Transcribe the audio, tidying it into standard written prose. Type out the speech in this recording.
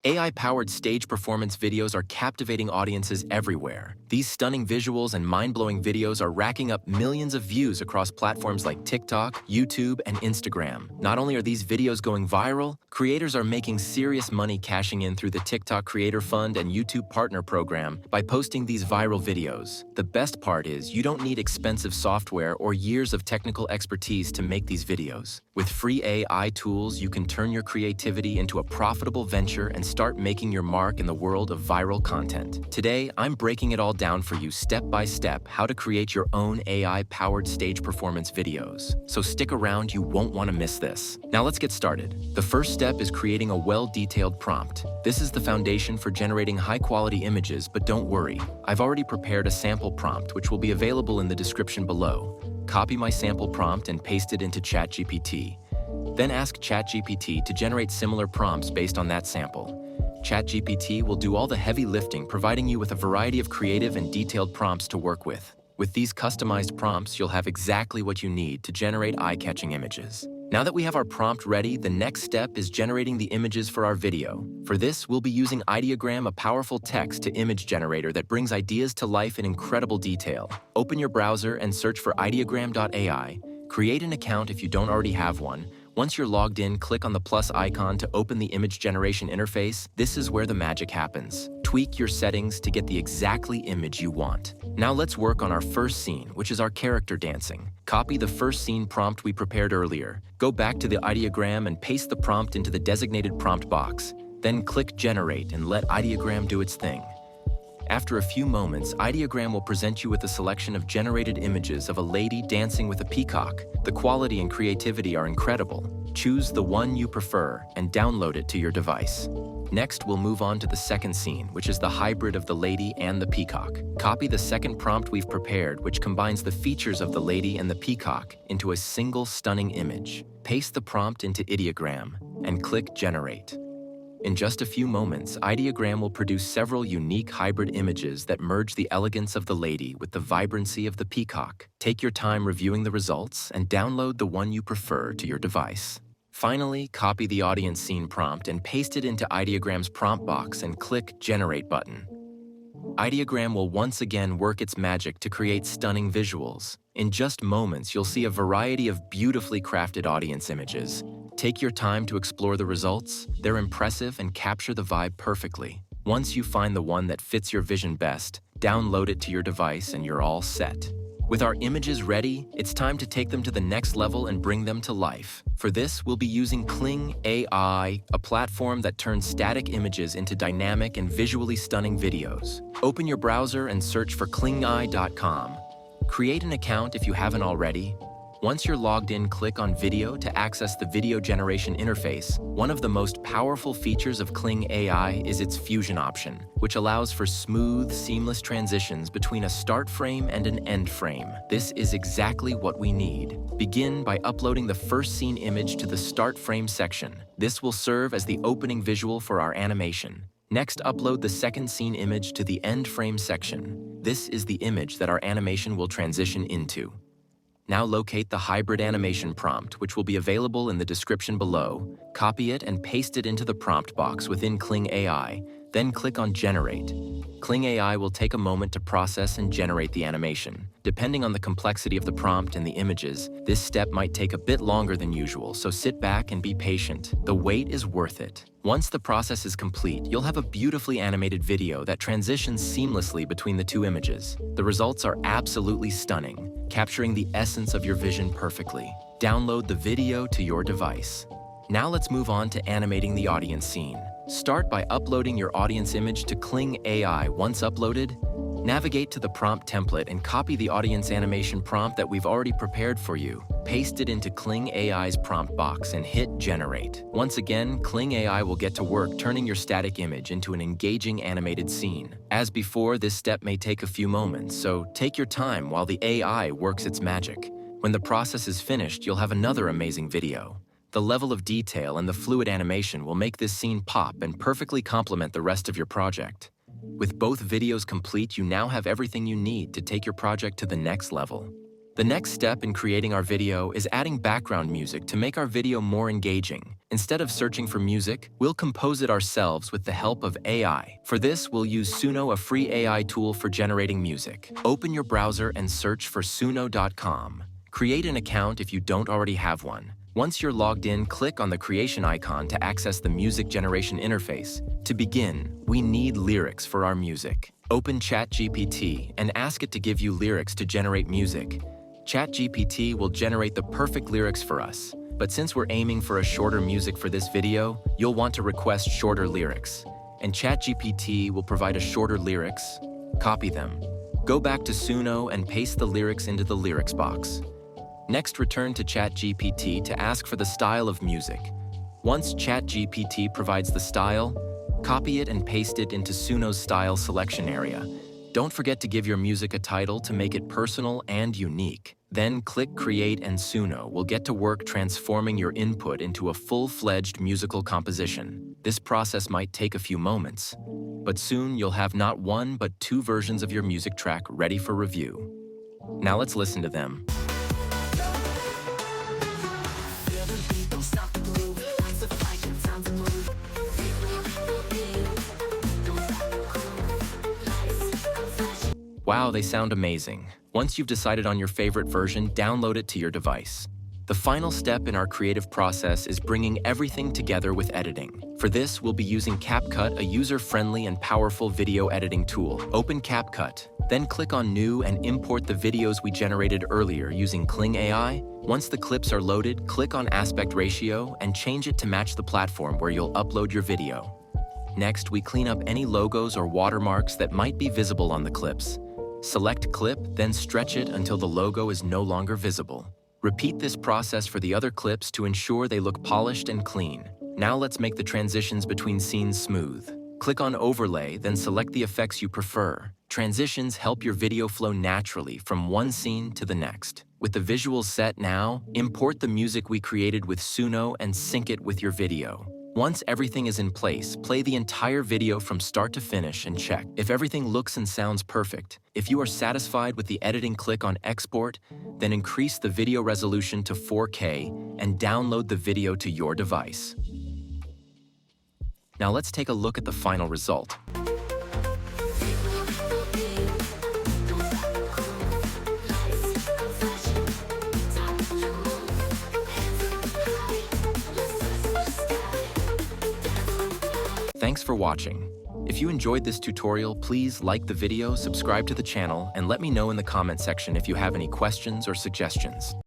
AI-powered stage performance videos are captivating audiences everywhere. These stunning visuals and mind-blowing videos are racking up millions of views across platforms like TikTok, YouTube, and Instagram. Not only are these videos going viral, creators are making serious money cashing in through the TikTok Creator Fund and YouTube Partner Program by posting these viral videos. The best part is you don't need expensive software or years of technical expertise to make these videos. With free AI tools, you can turn your creativity into a profitable venture and start making your mark in the world of viral content. Today, I'm breaking it all down for you step by step how to create your own AI-powered stage performance videos. So stick around, you won't want to miss this. Now let's get started. The first step is creating a well-detailed prompt. This is the foundation for generating high-quality images, but don't worry. I've already prepared a sample prompt which will be available in the description below. Copy my sample prompt and paste it into ChatGPT. Then ask ChatGPT to generate similar prompts based on that sample. ChatGPT will do all the heavy lifting, providing you with a variety of creative and detailed prompts to work with. With these customized prompts, you'll have exactly what you need to generate eye-catching images. Now that we have our prompt ready, the next step is generating the images for our video. For this, we'll be using Ideogram, a powerful text-to-image generator that brings ideas to life in incredible detail. Open your browser and search for ideogram.ai. Create an account if you don't already have one. Once you're logged in, click on the plus icon to open the image generation interface. This is where the magic happens. Tweak your settings to get the exactly image you want. Now let's work on our first scene, which is our character dancing. Copy the first scene prompt we prepared earlier. Go back to the ideogram and paste the prompt into the designated prompt box. Then click Generate and let Ideogram do its thing. After a few moments, Ideogram will present you with a selection of generated images of a lady dancing with a peacock. The quality and creativity are incredible. Choose the one you prefer and download it to your device. Next, we'll move on to the second scene, which is the hybrid of the lady and the peacock. Copy the second prompt we've prepared, which combines the features of the lady and the peacock into a single stunning image. Paste the prompt into Ideogram and click Generate. In just a few moments, Ideogram will produce several unique hybrid images that merge the elegance of the lady with the vibrancy of the peacock. Take your time reviewing the results and download the one you prefer to your device. Finally, copy the audience scene prompt and paste it into Ideogram's prompt box and click Generate button. Ideogram will once again work its magic to create stunning visuals. In just moments, you'll see a variety of beautifully crafted audience images. Take your time to explore the results. They're impressive and capture the vibe perfectly. Once you find the one that fits your vision best, download it to your device and you're all set. With our images ready, it's time to take them to the next level and bring them to life. For this, we'll be using Kling AI, a platform that turns static images into dynamic and visually stunning videos. Open your browser and search for klingai.com. Create an account if you haven't already. Once you're logged in, click on Video to access the video generation interface. One of the most powerful features of Kling AI is its fusion option, which allows for smooth, seamless transitions between a start frame and an end frame. This is exactly what we need. Begin by uploading the first scene image to the start frame section. This will serve as the opening visual for our animation. Next, upload the second scene image to the end frame section. This is the image that our animation will transition into. Now locate the hybrid animation prompt, which will be available in the description below. Copy it and paste it into the prompt box within Kling AI. Then click on Generate. Kling AI will take a moment to process and generate the animation. Depending on the complexity of the prompt and the images, this step might take a bit longer than usual, so sit back and be patient. The wait is worth it. Once the process is complete, you'll have a beautifully animated video that transitions seamlessly between the two images. The results are absolutely stunning, capturing the essence of your vision perfectly. Download the video to your device. Now let's move on to animating the audience scene. Start by uploading your audience image to Kling AI. Once uploaded, navigate to the prompt template and copy the audience animation prompt that we've already prepared for you. Paste it into Kling AI's prompt box and hit Generate. Once again, Kling AI will get to work turning your static image into an engaging animated scene. As before, this step may take a few moments, so take your time while the AI works its magic. When the process is finished, you'll have another amazing video. The level of detail and the fluid animation will make this scene pop and perfectly complement the rest of your project. With both videos complete, you now have everything you need to take your project to the next level. The next step in creating our video is adding background music to make our video more engaging. Instead of searching for music, we'll compose it ourselves with the help of AI. For this, we'll use Suno, a free AI tool for generating music. Open your browser and search for suno.com. Create an account if you don't already have one. Once you're logged in, click on the creation icon to access the music generation interface. To begin, we need lyrics for our music. Open ChatGPT and ask it to give you lyrics to generate music. ChatGPT will generate the perfect lyrics for us. But since we're aiming for a shorter music for this video, you'll want to request shorter lyrics. And ChatGPT will provide a shorter lyrics. Copy them. Go back to Suno and paste the lyrics into the lyrics box. Next, return to ChatGPT to ask for the style of music. Once ChatGPT provides the style, copy it and paste it into Suno's style selection area. Don't forget to give your music a title to make it personal and unique. Then click Create and Suno will get to work transforming your input into a full-fledged musical composition. This process might take a few moments, but soon you'll have not one but two versions of your music track ready for review. Now let's listen to them. Wow, they sound amazing. Once you've decided on your favorite version, download it to your device. The final step in our creative process is bringing everything together with editing. For this, we'll be using CapCut, a user-friendly and powerful video editing tool. Open CapCut, then click on New and import the videos we generated earlier using Kling AI. Once the clips are loaded, click on Aspect Ratio and change it to match the platform where you'll upload your video. Next, we clean up any logos or watermarks that might be visible on the clips. Select Clip, then stretch it until the logo is no longer visible. Repeat this process for the other clips to ensure they look polished and clean. Now let's make the transitions between scenes smooth. Click on Overlay, then select the effects you prefer. Transitions help your video flow naturally from one scene to the next. With the visuals set now, import the music we created with Suno and sync it with your video. Once everything is in place, play the entire video from start to finish and check if everything looks and sounds perfect. If you are satisfied with the editing, click on Export, then increase the video resolution to 4K and download the video to your device. Now let's take a look at the final result. Thanks for watching. If you enjoyed this tutorial, please like the video, subscribe to the channel, and let me know in the comment section if you have any questions or suggestions.